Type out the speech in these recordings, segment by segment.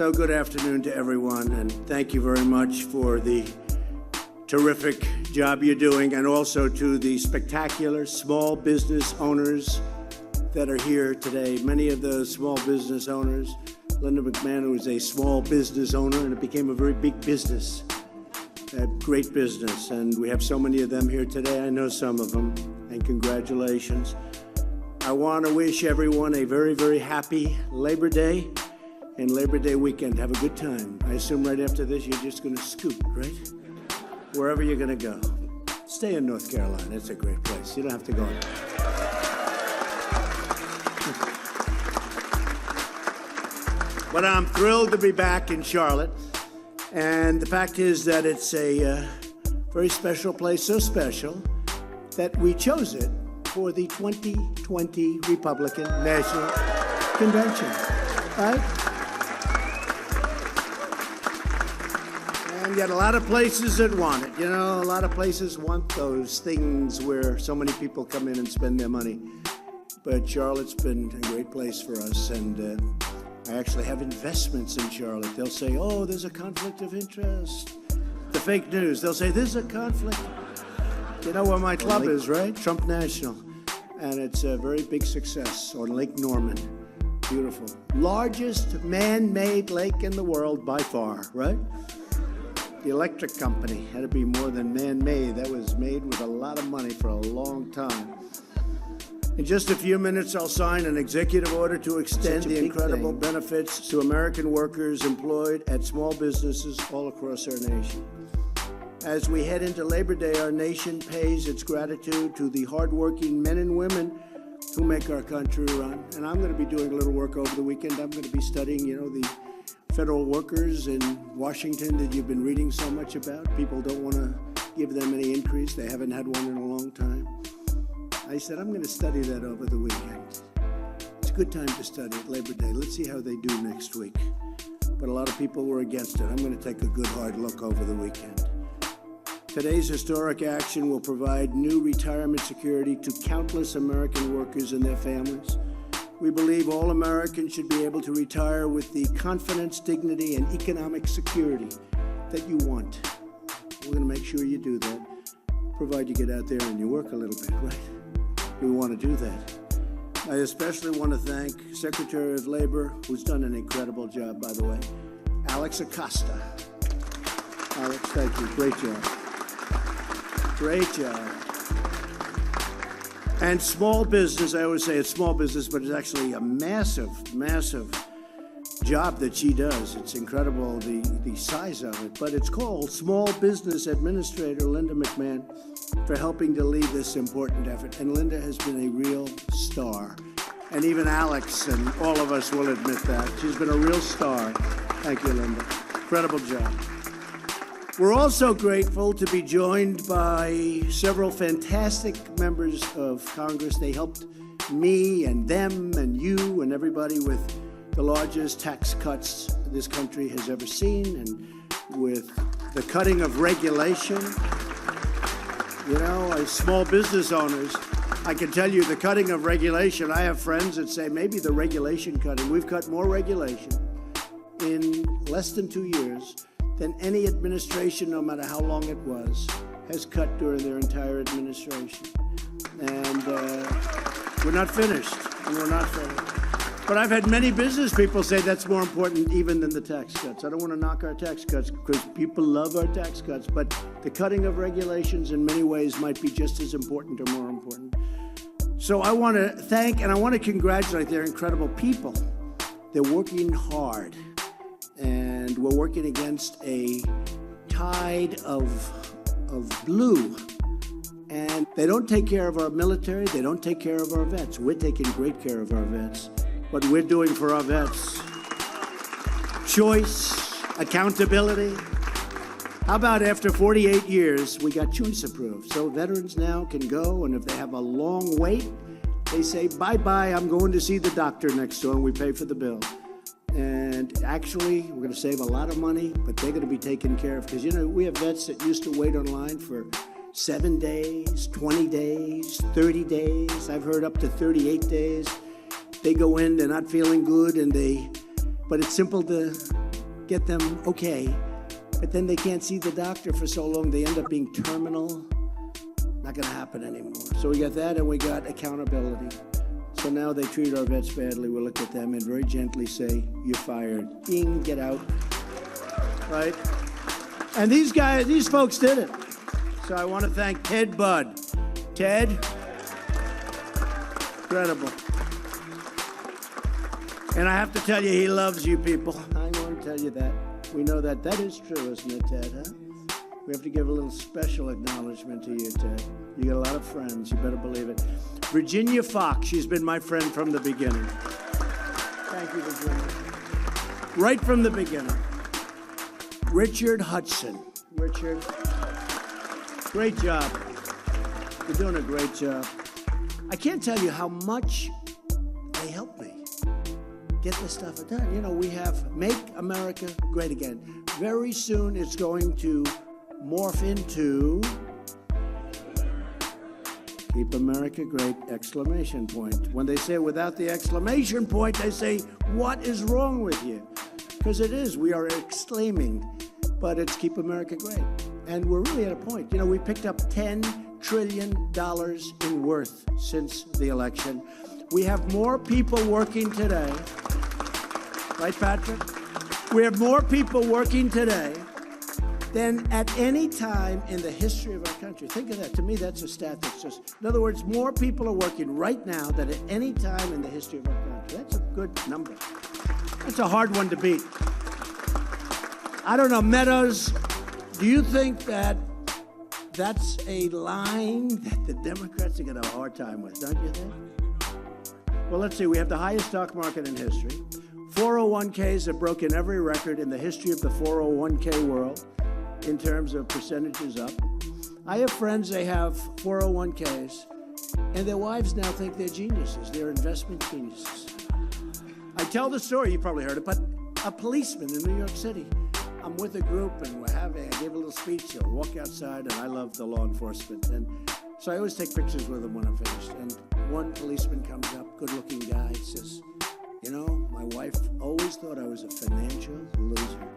So good afternoon to everyone, and thank you very much for the terrific job you're doing, and also to the spectacular small business owners that are here today. Many of those small business owners, Linda McMahon was a small business owner, and it became a very big business, a great business, and we have so many of them here today. I know some of them, and congratulations. I want to wish everyone a very, very happy Labor Day and Labor Day weekend. Have a good time. I assume right after this you're just going to scoot, right? Wherever you're going to go. Stay in North Carolina. It's a great place. You don't have to go. But I'm thrilled to be back in Charlotte. And the fact is that it's a very special place, so special that we chose it for the 2020 Republican National Convention, right? And yet a lot of places that want it. You know, a lot of places want those things where so many people come in and spend their money. But Charlotte's been a great place for us, and I actually have investments in Charlotte. They'll say, oh, there's a conflict of interest. The fake news, they'll say, there's a conflict. You know where my club is, right? Trump National. And it's a very big success on Lake Norman. Beautiful. Largest man-made lake in the world by far, right? The electric company had to be more than man-made. That was made with a lot of money for a long time. In just a few minutes, I'll sign an executive order to extend the incredible benefits to American workers employed at small businesses all across our nation. As we head into Labor Day, our nation pays its gratitude to the hardworking men and women who make our country run. And I'm going to be doing a little work over the weekend. I'm going to be studying, the federal workers in Washington that you've been reading so much about. People don't want to give them any increase. They haven't had one in a long time. I said, I'm going to study that over the weekend. It's a good time to study it, Labor Day. Let's see how they do next week. But a lot of people were against it. I'm going to take a good hard look over the weekend. Today's historic action will provide new retirement security to countless American workers and their families. We believe all Americans should be able to retire with the confidence, dignity, and economic security that you want. We're going to make sure you do that, provided you get out there and you work a little bit, right? We want to do that. I especially want to thank Secretary of Labor, who's done an incredible job, by the way, Alex Acosta. Alex, thank you. Great job. Great job. And small business, I always say it's small business, but it's actually a massive, massive job that she does. It's incredible, the size of it. But it's called Small Business Administrator Linda McMahon for helping to lead this important effort. And Linda has been a real star. And even Alex and all of us will admit that. She's been a real star. Thank you, Linda. Incredible job. We're also grateful to be joined by several fantastic members of Congress. They helped me and them and you and everybody with the largest tax cuts this country has ever seen, and with the cutting of regulation. As small business owners, I can tell you the cutting of regulation, I have friends that say maybe the regulation cutting, we've cut more regulation in less than 2 years than any administration, no matter how long it was, has cut during their entire administration. And we're not finished, But I've had many business people say that's more important even than the tax cuts. I don't want to knock our tax cuts because people love our tax cuts, but the cutting of regulations in many ways might be just as important or more important. So I want to thank and I want to congratulate their incredible people. They're working hard, and we're working against a tide of blue. And they don't take care of our military. They don't take care of our vets. We're taking great care of our vets. What we're doing for our vets. Choice, accountability. How about after 48 years, we got choice approved. So veterans now can go, and if they have a long wait, they say, bye-bye, I'm going to see the doctor next door, and we pay for the bill. And actually, we're going to save a lot of money, but they're going to be taken care of. Because, we have vets that used to wait online for 7 days, 20 days, 30 days. I've heard up to 38 days. They go in, they're not feeling good, but it's simple to get them okay, but then they can't see the doctor for so long, they end up being terminal. Not gonna happen anymore. So we got that, and we got accountability. So now they treat our vets badly, we'll look at them and very gently say, you're fired. Ding, get out. Right? And these folks did it. So I want to thank Ted Budd. Ted, incredible. And I have to tell you, he loves you people. I want to tell you that. We know that. That is true, isn't it, Ted, huh? We have to give a little special acknowledgement to you, Ted. You got a lot of friends, you better believe it. Virginia Fox, she's been my friend from the beginning. Thank you, Virginia. Right from the beginning. Richard Hudson. Richard, great job. You're doing a great job. I can't tell you how much they helped me get this stuff done. You know, we have Make America Great Again. Very soon it's going to morph into Keep America Great, exclamation point. When they say without the exclamation point, they say, what is wrong with you? Because it is, we are exclaiming, but it's Keep America Great. And we're really at a point. You know, we picked up $10 trillion in worth since the election. We have more people working today. Right, Patrick? We have more people working today than at any time in the history of our country. Think of that. To me, that's a stat that's just, in other words, more people are working right now than at any time in the history of our country. That's a good number. That's a hard one to beat. I don't know, Meadows, do you think that that's a line that the Democrats are going to have a hard time with, don't you think? Well, let's see. We have the highest stock market in history. 401ks have broken every record in the history of the 401k world in terms of percentages up. I have friends, they have 401ks, and their wives now think they're geniuses. They're investment geniuses. I tell the story, you probably heard it, but a policeman in New York City. I'm with a group, and I gave a little speech. He'll walk outside, and I love the law enforcement. And so I always take pictures with him when I'm finished. And one policeman comes up, good-looking guy, says, you know, my wife always thought I was a financial loser.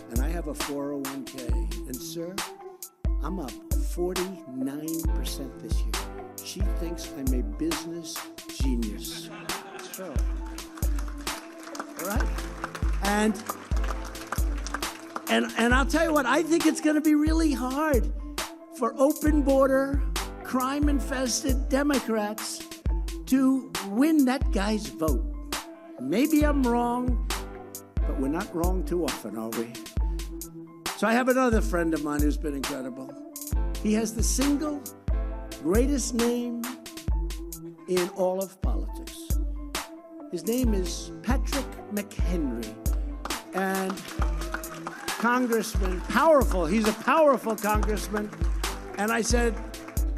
And I have a 401k. And sir, I'm up 49% this year. She thinks I'm a business genius. So, all right? And I'll tell you what, I think it's going to be really hard for open border, crime-infested Democrats to win that guy's vote. Maybe I'm wrong, but we're not wrong too often, are we? So I have another friend of mine who's been incredible. He has the single greatest name in all of politics. His name is Patrick McHenry. And congressman, powerful. He's a powerful congressman. And I said,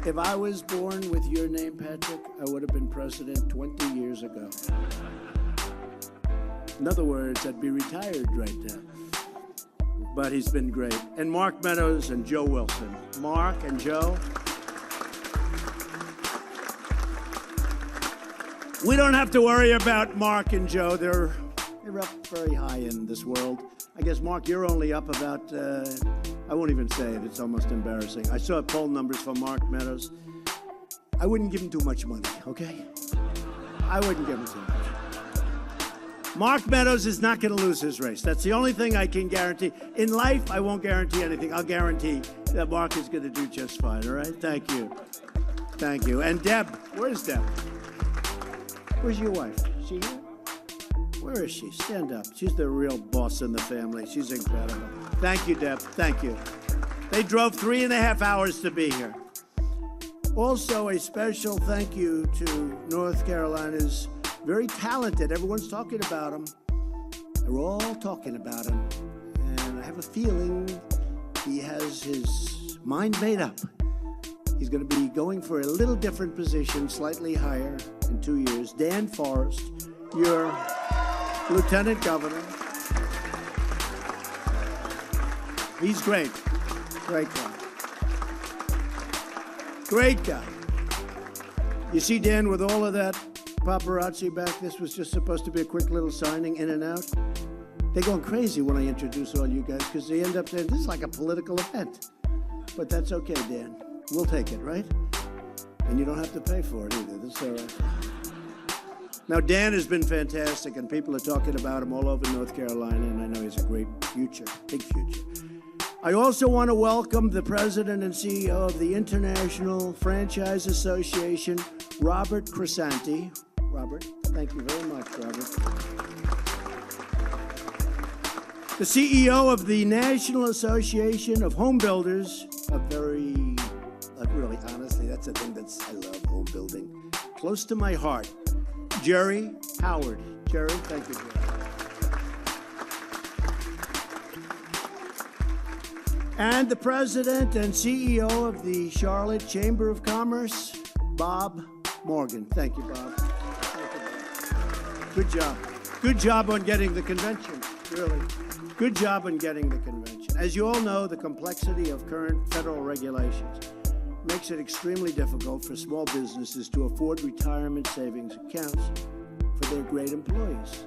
if I was born with your name, Patrick, I would have been president 20 years ago. In other words, I'd be retired right now. But he's been great. And Mark Meadows and Joe Wilson. Mark and Joe. We don't have to worry about Mark and Joe. They're up very high in this world. I guess, Mark, you're only up about, I won't even say it. It's almost embarrassing. I saw poll numbers for Mark Meadows. I wouldn't give him too much money, okay? I wouldn't give him too much. Mark Meadows is not going to lose his race. That's the only thing I can guarantee. In life, I won't guarantee anything. I'll guarantee that Mark is going to do just fine, all right? Thank you. Thank you. And Deb, where's Deb? Where's your wife? Is she here? Where is she? Stand up. She's the real boss in the family. She's incredible. Thank you, Deb. Thank you. They drove 3.5 hours to be here. Also, a special thank you to North Carolina's very talented. Everyone's talking about him. They're all talking about him. And I have a feeling he has his mind made up. He's going to be going for a little different position, slightly higher in 2 years. Dan Forest, your Lieutenant Governor. He's great. Great guy. Great guy. You see, Dan, with all of that paparazzi back. This was just supposed to be a quick little signing in and out. They're going crazy when I introduce all you guys because they end up saying, this is like a political event. But that's okay, Dan. We'll take it, right? And you don't have to pay for it either. That's all right. Now, Dan has been fantastic, and people are talking about him all over North Carolina, and I know he's a great future, big future. I also want to welcome the president and CEO of the International Franchise Association, Robert Crisanti. Robert, thank you very much, Robert. The CEO of the National Association of Home Builders, really, honestly, that's a thing I love, home building. Close to my heart. Jerry Howard. Jerry, thank you, Jerry. And the president and CEO of the Charlotte Chamber of Commerce, Bob Morgan. Thank you, Bob. Thank you, Bob. Good job. Good job on getting the convention, really. Good job on getting the convention. As you all know, the complexity of current federal regulations makes it extremely difficult for small businesses to afford retirement savings accounts for their great employees.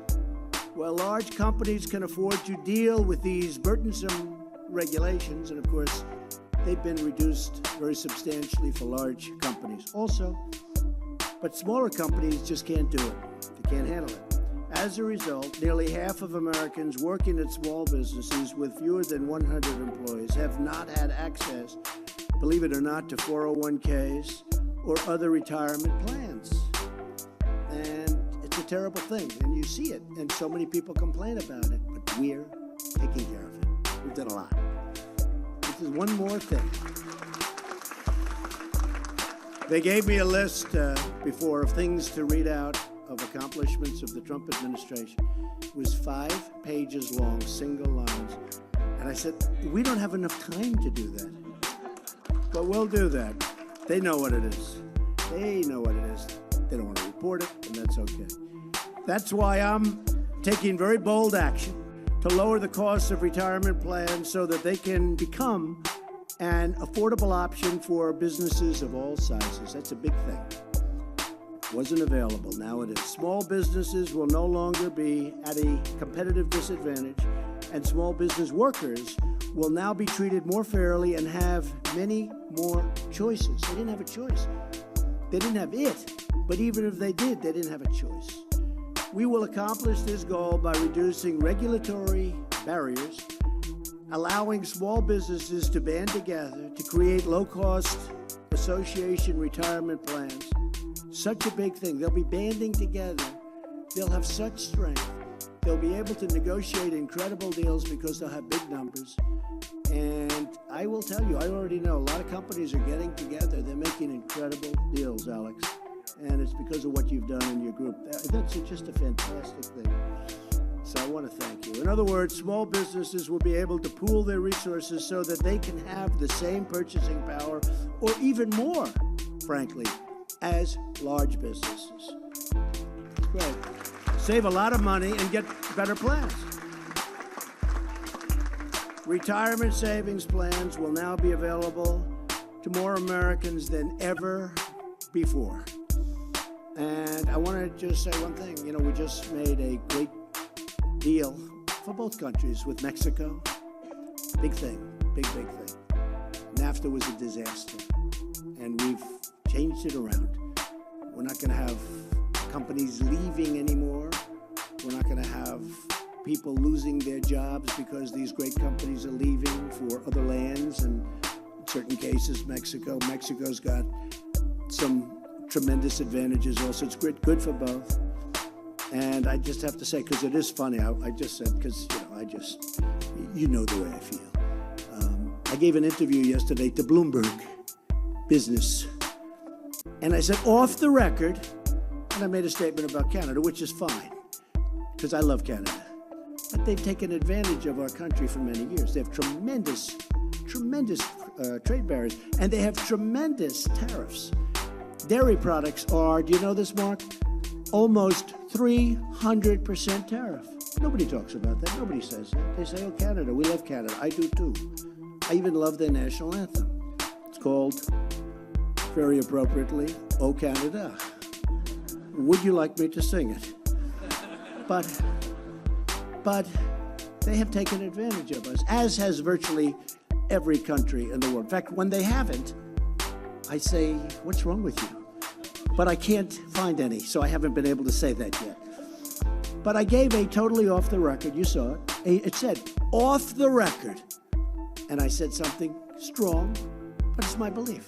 While large companies can afford to deal with these burdensome regulations, and of course, they've been reduced very substantially for large companies also, but smaller companies just can't do it. They can't handle it. As a result, nearly half of Americans working at small businesses with fewer than 100 employees have not had access, believe it or not, to 401ks or other retirement plans. And it's a terrible thing, and you see it, and so many people complain about it, but we're taking care of it. We've done a lot. This is one more thing. They gave me a list before of things to read out of accomplishments of the Trump administration. It was 5 pages long, single lines. And I said, we don't have enough time to do that. But we'll do that. They know what it is. They know what it is. They don't want to report it, and that's okay. That's why I'm taking very bold action to lower the cost of retirement plans so that they can become an affordable option for businesses of all sizes. That's a big thing. Wasn't available, now it is. Small businesses will no longer be at a competitive disadvantage, and small business workers will now be treated more fairly and have many more choices. They didn't have a choice. They didn't have it, but even if they did, they didn't have a choice. We will accomplish this goal by reducing regulatory barriers, allowing small businesses to band together to create low-cost association retirement plans. Such a big thing. They'll be banding together. They'll have such strength. They'll be able to negotiate incredible deals because they'll have big numbers. And I will tell you, I already know a lot of companies are getting together. They're making incredible deals, Alex. And it's because of what you've done in your group. That's just a fantastic thing. So I want to thank you. In other words, small businesses will be able to pool their resources so that they can have the same purchasing power, or even more, frankly, as large businesses. Great. Save a lot of money and get better plans. Retirement savings plans will now be available to more Americans than ever before. And I want to just say one thing. You know, we just made a great deal for both countries with Mexico. Big thing, big thing. NAFTA was a disaster, and we've changed it around. We're not going to have companies leaving anymore. We're not going to have people losing their jobs because these great companies are leaving for other lands, and in certain cases, Mexico. Mexico's got some tremendous advantages also. It's good for both. And I just have to say, because it is funny, I just said, because, you know the way I feel. I gave an interview yesterday to Bloomberg Business. And I said, off the record, and I made a statement about Canada, which is fine, because I love Canada. But they've taken advantage of our country for many years. They have tremendous trade barriers, and they have tremendous tariffs. Dairy products are, do you know this, Mark? Almost 300% tariff. Nobody talks about that. Nobody says that. They say, oh, Canada, we love Canada. I do too. I even love their national anthem. It's called, very appropriately, O Canada. would you like me to sing it? But they have taken advantage of us, as has virtually every country in the world. In fact, when they haven't, I say, what's wrong with you? But I can't find any, so I haven't been able to say that yet. But I gave a totally off the record, you saw it. It said, off the record. And I said something strong, but it's my belief.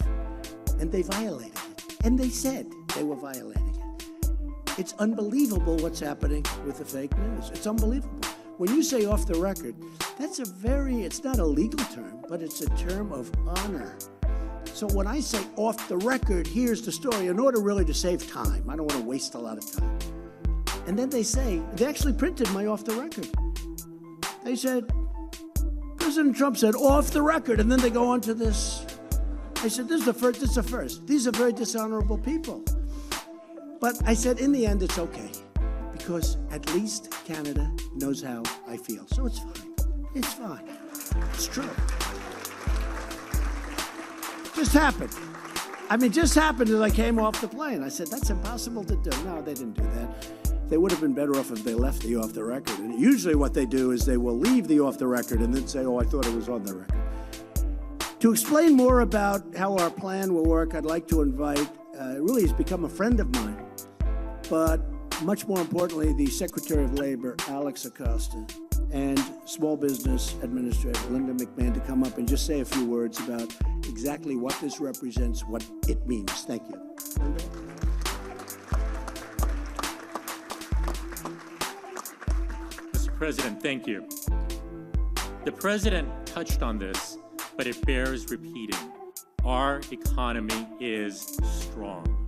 And they violated it. And they said they were violating it. It's unbelievable what's happening with the fake news. It's unbelievable. When you say off the record, it's not a legal term, but it's a term of honor. So when I say off the record, here's the story, in order really to save time. I don't want to waste a lot of time. And then they actually printed my off the record. They said, President Trump said, off the record, and then they go on to this. I said, this is the first. These are very dishonorable people. But I said, in the end, it's okay, because at least Canada knows how I feel. So it's fine. It's fine. It's true. Just happened. Just happened as I came off the plane. I said, that's impossible to do. No, they didn't do that. They would have been better off if they left the off the record. And usually what they do is they will leave the off the record and then say, oh, I thought it was on the record. To explain more about how our plan will work, I'd like to invite, really has become a friend of mine, but much more importantly, the Secretary of Labor, Alex Acosta, and Small Business Administrator, Linda McMahon, to come up and just say a few words about exactly what this represents, what it means. Thank you. Linda? President, thank you. The President touched on this, but it bears repeating. Our economy is strong.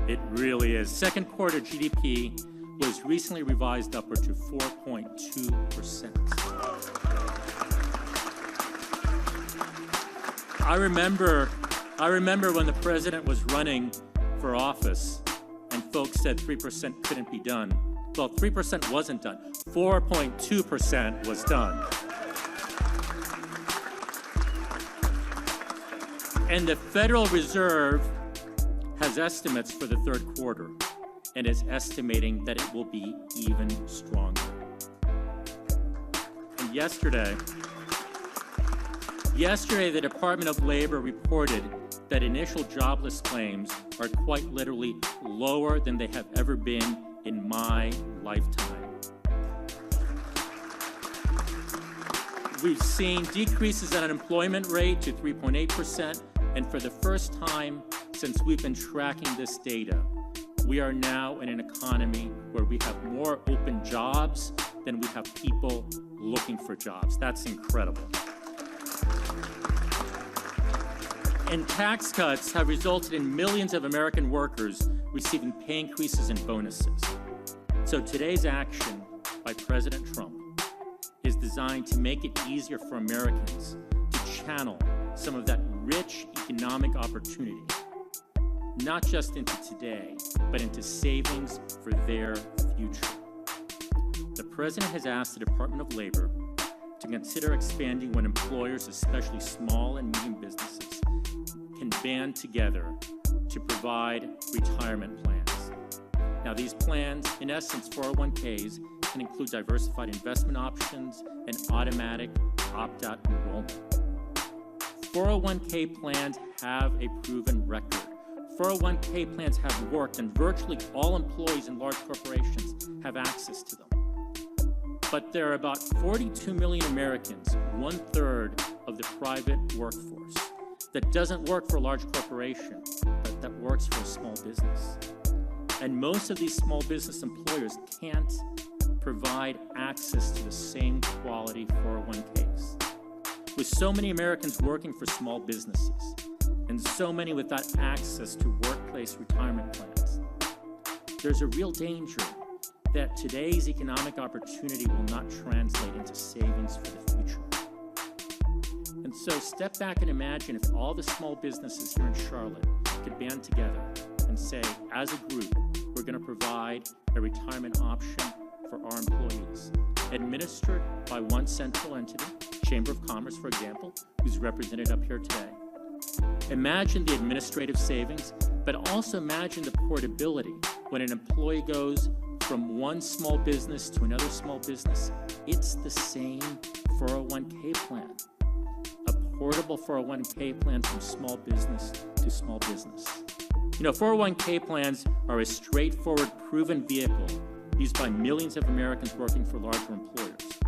It really is. Second quarter GDP was recently revised upward to 4.2%. I remember when the President was running for office and folks said 3% couldn't be done. Well, 3% wasn't done. 4.2% was done. And the Federal Reserve has estimates for the third quarter and is estimating that it will be even stronger. And yesterday, the Department of Labor reported that initial jobless claims are quite literally lower than they have ever been in my lifetime. We've seen decreases in unemployment rate to 3.8%, and for the first time since we've been tracking this data, we are now in an economy where we have more open jobs than we have people looking for jobs. That's incredible. And tax cuts have resulted in millions of American workers receiving pay increases and bonuses. So today's action by President Trump is designed to make it easier for Americans to channel some of that rich economic opportunity, not just into today, but into savings for their future. The President has asked the Department of Labor to consider expanding when employers, especially small and medium businesses, can band together to provide retirement plans. Now, these plans, in essence, 401ks, can include diversified investment options and automatic opt-out enrollment. 401k plans have a proven record. 401k plans have worked, and virtually all employees in large corporations have access to them. But there are about 42 million Americans, 1/3 of the private workforce, that doesn't work for a large corporation, but that works for a small business. And most of these small business employers can't provide access to the same quality 401ks. With so many Americans working for small businesses, and so many without access to workplace retirement plans, there's a real danger that today's economic opportunity will not translate into savings for the future. And so step back and imagine if all the small businesses here in Charlotte could band together and say, as a group, we're going to provide a retirement option for our employees, administered by one central entity, Chamber of Commerce, for example, who's represented up here today. Imagine the administrative savings, but also imagine the portability when an employee goes from one small business to another small business, it's the same 401k plan. A portable 401k plan from small business to small business. 401k plans are a straightforward, proven vehicle used by millions of Americans working for larger employers.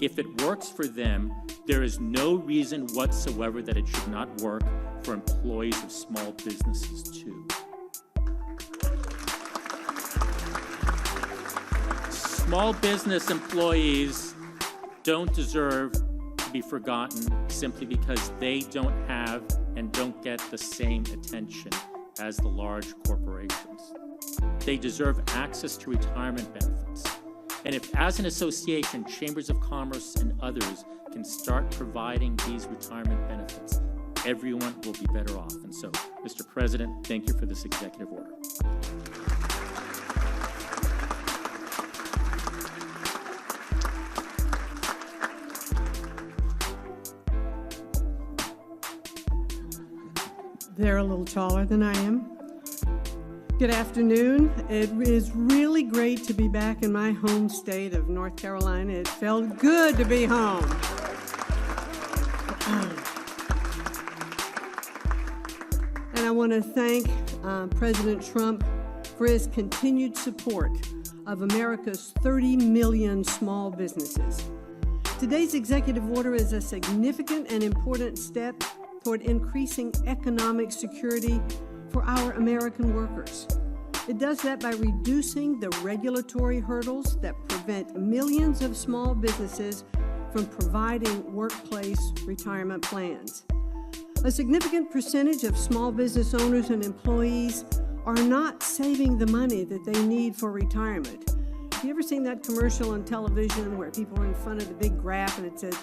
If it works for them, there is no reason whatsoever that it should not work for employees of small businesses too. Small business employees don't deserve to be forgotten simply because they don't have and don't get the same attention as the large corporations. They deserve access to retirement benefits. And if, as an association, chambers of commerce and others can start providing these retirement benefits, everyone will be better off. And so, Mr. President, thank you for this executive order. They're a little taller than I am. Good afternoon. It is really great to be back in my home state of North Carolina. It felt good to be home. And I want to thank President Trump for his continued support of America's 30 million small businesses. Today's executive order is a significant and important step toward increasing economic security for our American workers. It does that by reducing the regulatory hurdles that prevent millions of small businesses from providing workplace retirement plans. A significant percentage of small business owners and employees are not saving the money that they need for retirement. Have you ever seen that commercial on television where people are in front of the big graph and it says,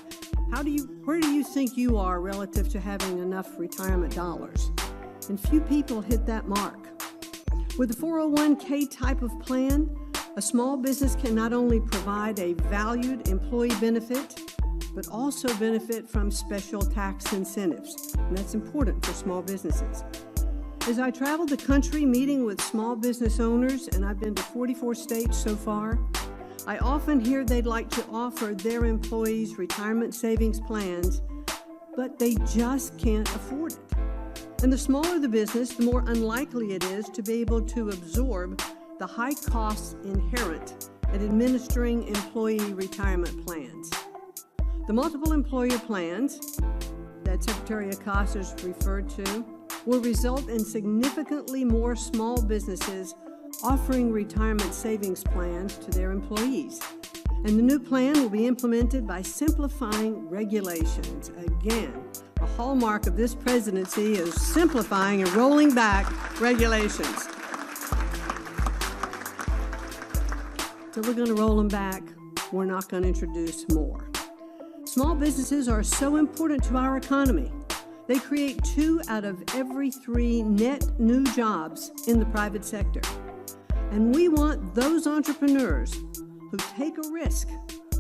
where do you think you are relative to having enough retirement dollars? And few people hit that mark. With a 401k type of plan, a small business can not only provide a valued employee benefit, but also benefit from special tax incentives. And that's important for small businesses. As I travel the country meeting with small business owners, and I've been to 44 states so far, I often hear they'd like to offer their employees retirement savings plans, but they just can't afford it. And the smaller the business, the more unlikely it is to be able to absorb the high costs inherent in administering employee retirement plans. The multiple employer plans that Secretary Acosta has referred to will result in significantly more small businesses offering retirement savings plans to their employees. And the new plan will be implemented by simplifying regulations. Again, a hallmark of this presidency is simplifying and rolling back regulations. So we're going to roll them back. We're not going to introduce more. Small businesses are so important to our economy. They create 2 out of every 3 net new jobs in the private sector. And we want those entrepreneurs who take a risk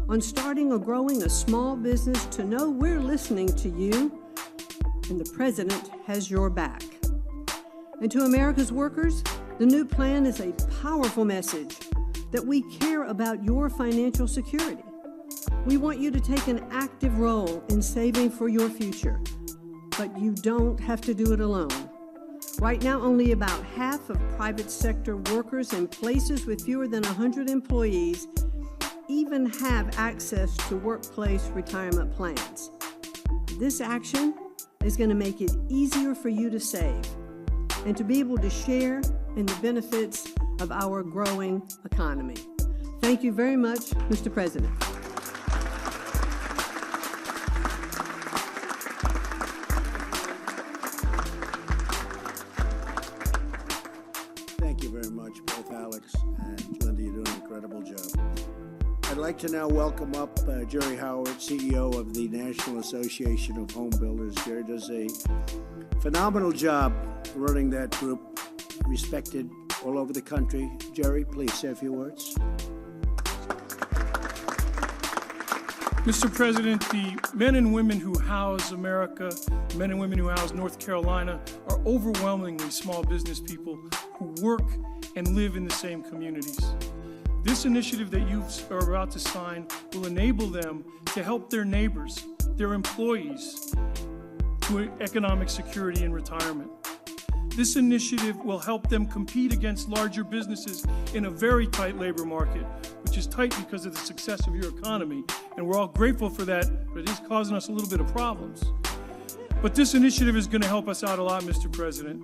on starting or growing a small business to know we're listening to you and the president has your back. And to America's workers, the new plan is a powerful message that we care about your financial security. We want you to take an active role in saving for your future, but you don't have to do it alone. Right now, only about half of private sector workers in places with fewer than 100 employees even have access to workplace retirement plans. This action is going to make it easier for you to save and to be able to share in the benefits of our growing economy. Thank you very much, Mr. President. Thank you very much, both Alex and Linda. You're doing an incredible job. I'd like to now welcome up Jerry Howard, CEO of the National Association of Home Builders. Jerry does a phenomenal job running that group, respected all over the country. Jerry, please say a few words. Mr. President, the men and women who house America, men and women who house North Carolina, are overwhelmingly small business people who work and live in the same communities. This initiative that you are about to sign will enable them to help their neighbors, their employees, to economic security and retirement. This initiative will help them compete against larger businesses in a very tight labor market, which is tight because of the success of your economy, and we're all grateful for that, but it is causing us a little bit of problems. But this initiative is going to help us out a lot, Mr. President.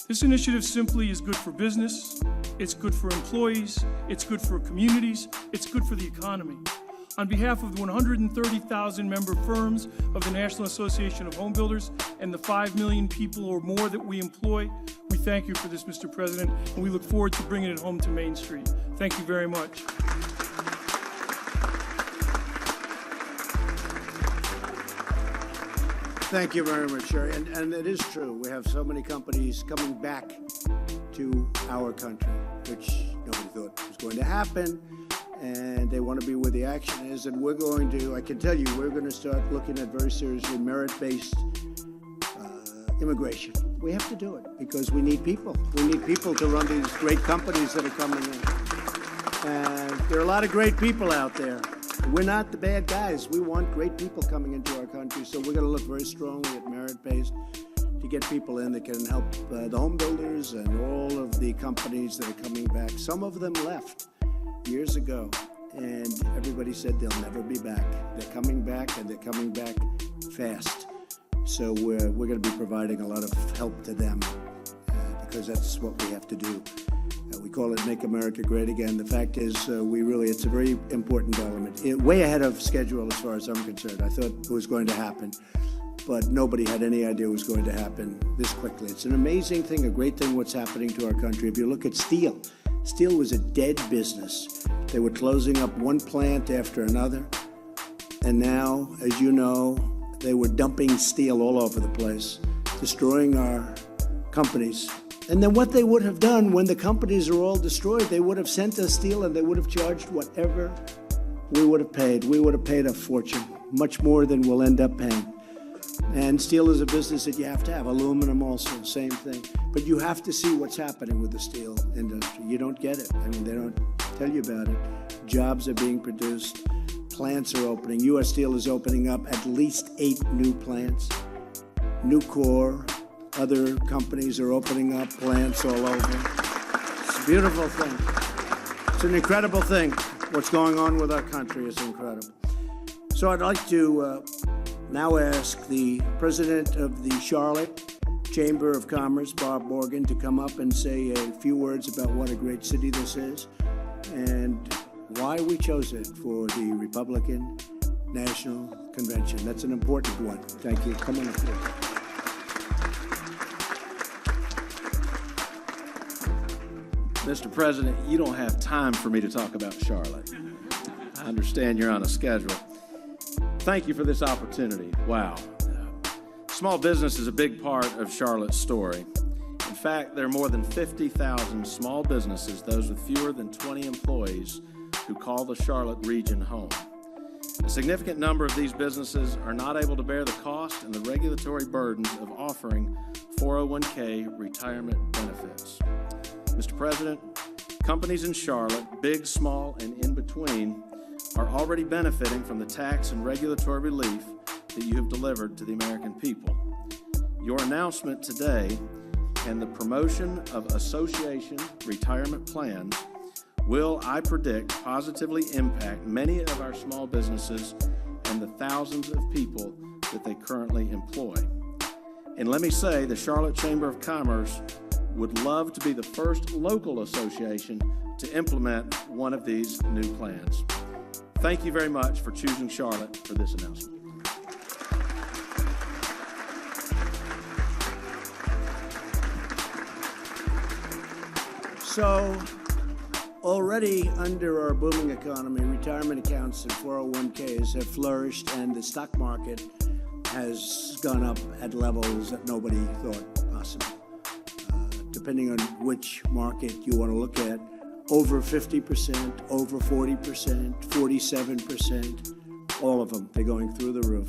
This initiative simply is good for business, it's good for employees, it's good for communities, it's good for the economy. On behalf of the 130,000 member firms of the National Association of Home Builders and the 5 million people or more that we employ, we thank you for this, Mr. President, and we look forward to bringing it home to Main Street. Thank you very much. Thank you very much, Sherry. And it is true. We have so many companies coming back to our country, which nobody thought was going to happen. And they want to be where the action is. And we're going to, I can tell you, we're going to start looking at very seriously merit-based immigration. We have to do it because we need people. We need people to run these great companies that are coming in. And there are a lot of great people out there. We're not the bad guys. We want great people coming into our country. So we're going to look very strongly at merit-based to get people in that can help the home builders and all of the companies that are coming back. Some of them left years ago, and everybody said they'll never be back. They're coming back, and they're coming back fast. So we're going to be providing a lot of help to them because that's what we have to do. We call it Make America Great Again. The fact is, it's a very important element. Way ahead of schedule as far as I'm concerned. I thought it was going to happen, but nobody had any idea it was going to happen this quickly. It's an amazing thing, a great thing what's happening to our country. If you look at steel, steel was a dead business. They were closing up one plant after another. And now, as you know, they were dumping steel all over the place, destroying our companies. And then what they would have done when the companies are all destroyed, they would have sent us steel and they would have charged whatever we would have paid. We would have paid a fortune, much more than we'll end up paying. And steel is a business that you have to have. Aluminum also, same thing. But you have to see what's happening with the steel industry. You don't get it. I mean, they don't tell you about it. Jobs are being produced. Plants are opening. U.S. Steel is opening up at least 8 new plants. Nucor, other companies are opening up plants all over. It's a beautiful thing. It's an incredible thing. What's going on with our country is incredible. So I'd like to now ask the president of the Charlotte Chamber of Commerce, Bob Morgan, to come up and say a few words about what a great city this is and why we chose it for the Republican National Convention. That's an important one. Thank you. Come on up here. Mr. President, you don't have time for me to talk about Charlotte. I understand you're on a schedule. Thank you for this opportunity. Wow. Small business is a big part of Charlotte's story. In fact, there are more than 50,000 small businesses, those with fewer than 20 employees, who call the Charlotte region home. A significant number of these businesses are not able to bear the cost and the regulatory burdens of offering 401k retirement benefits. Mr. President, companies in Charlotte, big, small, and in between, are already benefiting from the tax and regulatory relief that you have delivered to the American people. Your announcement today and the promotion of association retirement plans will, I predict, positively impact many of our small businesses and the thousands of people that they currently employ. And let me say, the Charlotte Chamber of Commerce would love to be the first local association to implement one of these new plans. Thank you very much for choosing Charlotte for this announcement. So, already under our booming economy, retirement accounts and 401ks have flourished, and the stock market has gone up at levels that nobody thought possible. Depending on which market you want to look at, over 50%, over 40%, 47%, All of them. They're going through the roof.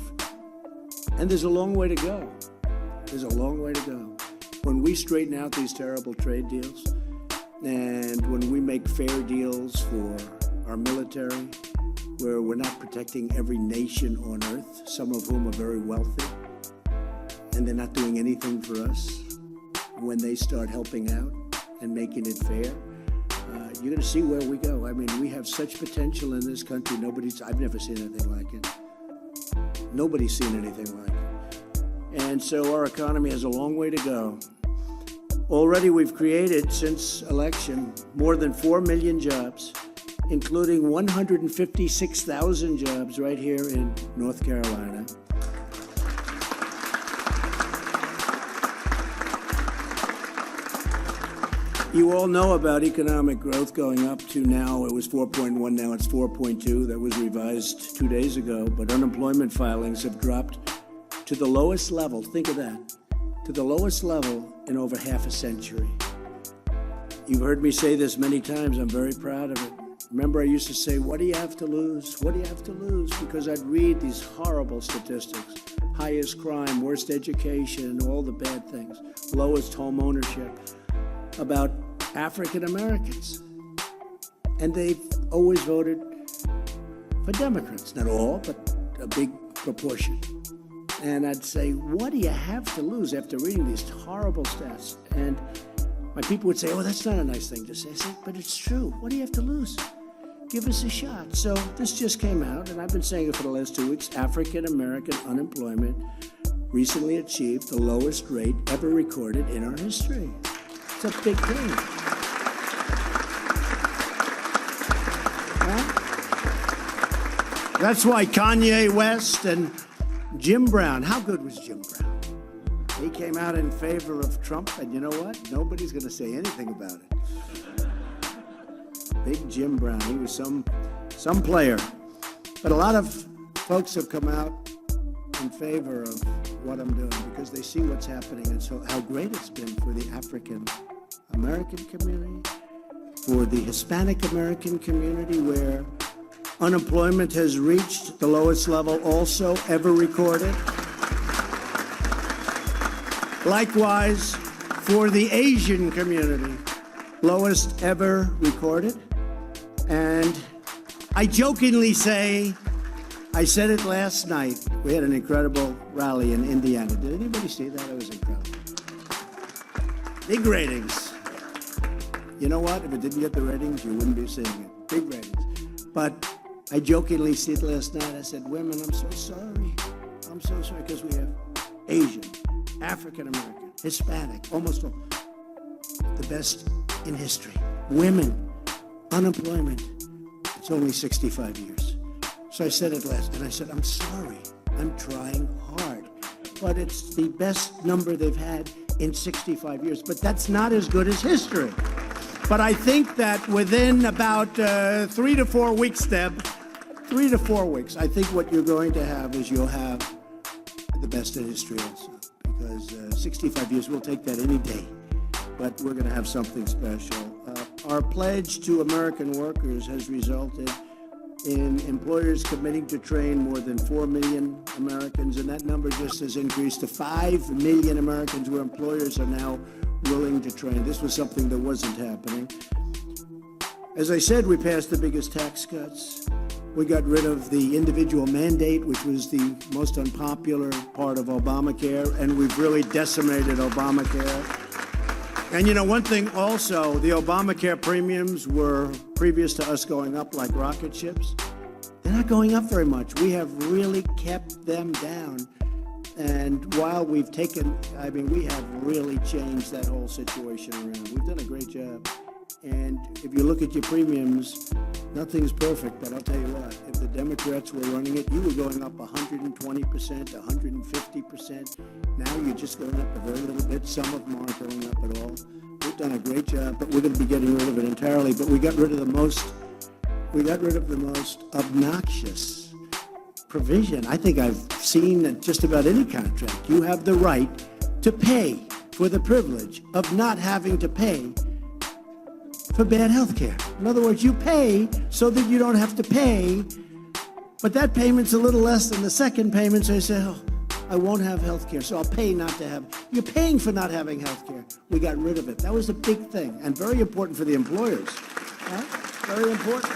And there's a long way to go. There's a long way to go. When we straighten out these terrible trade deals, and when we make fair deals for our military, where we're not protecting every nation on earth, some of whom are very wealthy, and they're not doing anything for us, when they start helping out and making it fair, you're going to see where we go. I mean, we have such potential in this country. I've never seen anything like it. Nobody's seen anything like it. And so our economy has a long way to go. Already we've created, since election, more than 4 million jobs, including 156,000 jobs right here in North Carolina. You all know about economic growth going up to now, it was 4.1, now it's 4.2. That was revised 2 days ago, but unemployment filings have dropped to the lowest level, think of that, to the lowest level in over half a century. You've heard me say this many times, I'm very proud of it. Remember, I used to say, what do you have to lose? What do you have to lose? Because I'd read these horrible statistics. Highest crime, worst education, all the bad things, lowest home ownership, about African Americans. And they've always voted for Democrats. Not all, but a big proportion. And I'd say, what do you have to lose after reading these horrible stats? And my people would say, oh, that's not a nice thing to say. I said, but it's true. What do you have to lose? Give us a shot. So this just came out, and I've been saying it for the last 2 weeks. African American unemployment recently achieved the lowest rate ever recorded in our history. It's a big thing. Huh? That's why Kanye West and Jim Brown, how good was Jim Brown? He came out in favor of Trump, and you know what? Nobody's going to say anything about it. Big Jim Brown, he was some player. But a lot of folks have come out in favor of what I'm doing because they see what's happening and so how great it's been for the African American community, for the Hispanic American community, where unemployment has reached the lowest level also ever recorded. Likewise, for the Asian community, lowest ever recorded. And I jokingly say, I said it last night, we had an incredible rally in Indiana. Did anybody see that? It was incredible. Big ratings. You know what? If it didn't get the ratings, you wouldn't be seeing it. Big ratings. But I jokingly said last night, I said, women, I'm so sorry. I'm so sorry, because we have Asian, African American, Hispanic, almost all, the best in history. Women, unemployment, it's only 65 years. So I said it last, and I said, I'm sorry, I'm trying hard. But it's the best number they've had in 65 years. But that's not as good as history. But I think that within about 3 to 4 weeks, Deb, 3 to 4 weeks, I think what you're going to have is you'll have the best in history also. Because 65 years, we'll take that any day. But we're going to have something special. Our pledge to American workers has resulted in employers committing to train more than 4 million Americans, and that number just has increased to 5 million Americans where employers are now willing to train. This was something that wasn't happening. As I said, we passed the biggest tax cuts. We got rid of the individual mandate, which was the most unpopular part of Obamacare, and we've really decimated Obamacare. And you know, one thing also, the Obamacare premiums were, previous to us going up like rocket ships, they're not going up very much. We have really kept them down. And while we've taken, we have really changed that whole situation around. We've done a great job. And if you look at your premiums, nothing's perfect, but I'll tell you what, if the Democrats were running it, you were going up 120%, 150%. Now you're just going up a very little bit. Some of them aren't going up at all. We've done a great job, but we're going to be getting rid of it entirely. But we got rid of the most obnoxious provision I think I've seen in just about any contract. You have the right to pay for the privilege of not having to pay for bad health care. In other words, you pay so that you don't have to pay But that payment's a little less than the second payment, so I say, oh, I won't have health care, so I'll pay not to have. You're paying for not having health care. We got rid of it. That was a big thing, and very important for the employers. Right? Very important.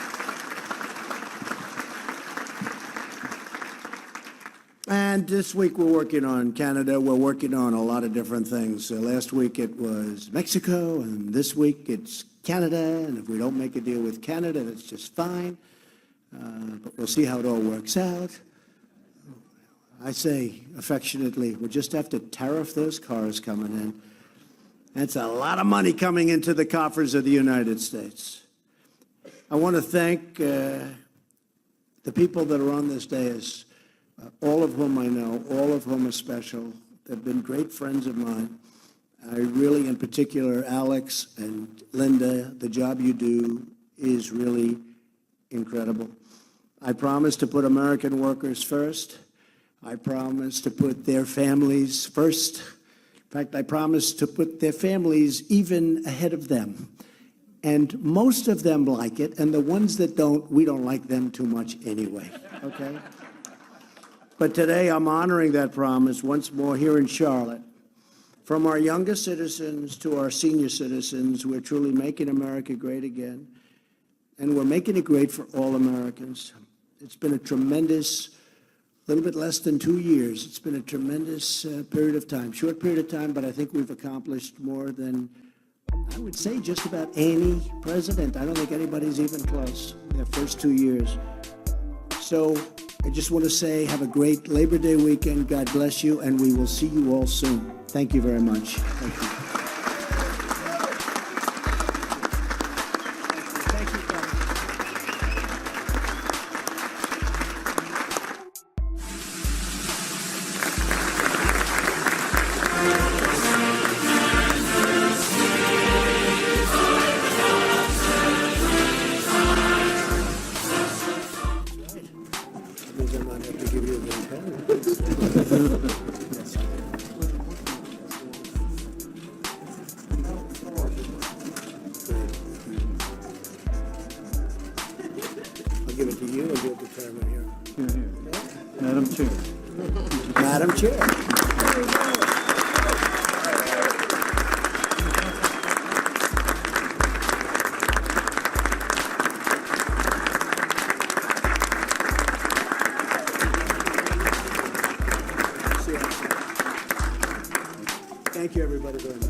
And this week we're working on Canada. We're working on a lot of different things. Last week it was Mexico, and this week it's Canada. And if we don't make a deal with Canada, that's just fine. But we'll see how it all works out. I say affectionately, we'll just have to tariff those cars coming in. That's a lot of money coming into the coffers of the United States. I want to thank the people that are on this dais, all of whom I know, all of whom are special. They've been great friends of mine. I really, in particular, Alex and Linda, the job you do is really incredible. I promise to put American workers first. I promise to put their families first. In fact, I promise to put their families even ahead of them. And most of them like it, and the ones that don't, we don't like them too much anyway, okay? But today I'm honoring that promise once more here in Charlotte. From our youngest citizens to our senior citizens, we're truly making America great again. And we're making it great for all Americans. It's been a tremendous, little bit less than 2 years. It's been a tremendous period of time, short period of time, but I think we've accomplished more than, I would say, just about any president. I don't think anybody's even close in their first 2 years. So I just want to say have a great Labor Day weekend. God bless you, and we will see you all soon. Thank you very much. Thank you. Thank you, Bob. That means I might have to give you a little pen. I'll give it to you, or give it to Chairman here. Madam Chair. Madam Chair. Thank you, everybody, very much.